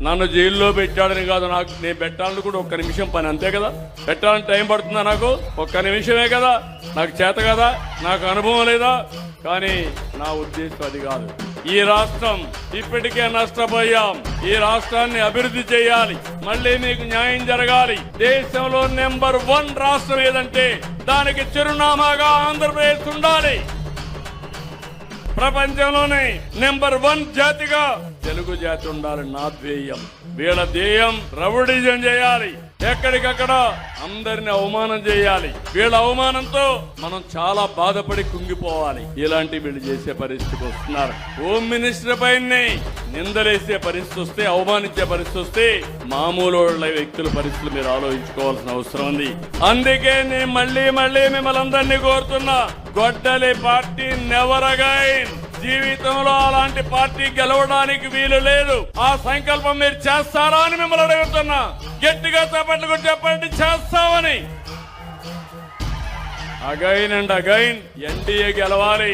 నన్ను జైల్లో పెట్టాడని కాదు, నాకు నేను పెట్టాలని కూడా ఒక్క నిమిషం పని, అంతే కదా. పెట్టాలని టైం పడుతుందా? నాకు ఒక్క నిమిషమే కదా. నాకు చేత కదా, నాకు అనుభవం లేదా. కానీ నా ఉద్దేశం అది కాదు. ఈ రాష్ట్రం ఇప్పటికే నష్టపోయాం. ఈ రాష్ట్రాన్ని అభివృద్ధి చేయాలి. మళ్ళీ మీకు న్యాయం జరగాలి. దేశంలో నెంబర్ 1 రాష్ట్రం ఏదంటే దానికి చిరునామాగా ఆంధ్రప్రదేశ్ ఉండాలి. ప్రపంచంలోనే నెంబర్ 1 జాతిగా తెలుగు జాతి ఉండాలి. నా ధ్యేయం. వీళ్ళ ధ్యేయం రౌడీజం చేయాలి, ఎక్కడికక్కడ అందరిని అవమానం చేయాలి. వీళ్ళ అవమానంతో మనం చాలా బాధపడి కుంగిపోవాలి. ఇలాంటి వీళ్ళు చేసే పరిస్థితికి వస్తున్నారు. హోమ్ మినిస్టర్ పైన నిందలేసే పరిస్థితి వస్తే, అవమానించే పరిస్థితి వస్తే మామూలు వ్యక్తుల పరిస్థితులు మీరు ఆలోచించుకోవాల్సిన అవసరం ఉంది. అందుకే నేను మళ్ళీ మిమ్మల్ని అందరినీ కోరుతున్నా, గొడ్డలి పార్టీ నెవర్ అగైన్. జీవితంలో అలాంటి పార్టీ గెలవడానికి వీలు లేదు. ఆ సంకల్పం మీరు చేస్తారా అని మిమ్మల్ని అడుగుతున్నా. గట్టిగా చప్పట్లు కొట్టి చెప్పండి, చేస్తామని. అగైన్ అండ్ అగైన్ ఎన్డీఏ గెలవాలి.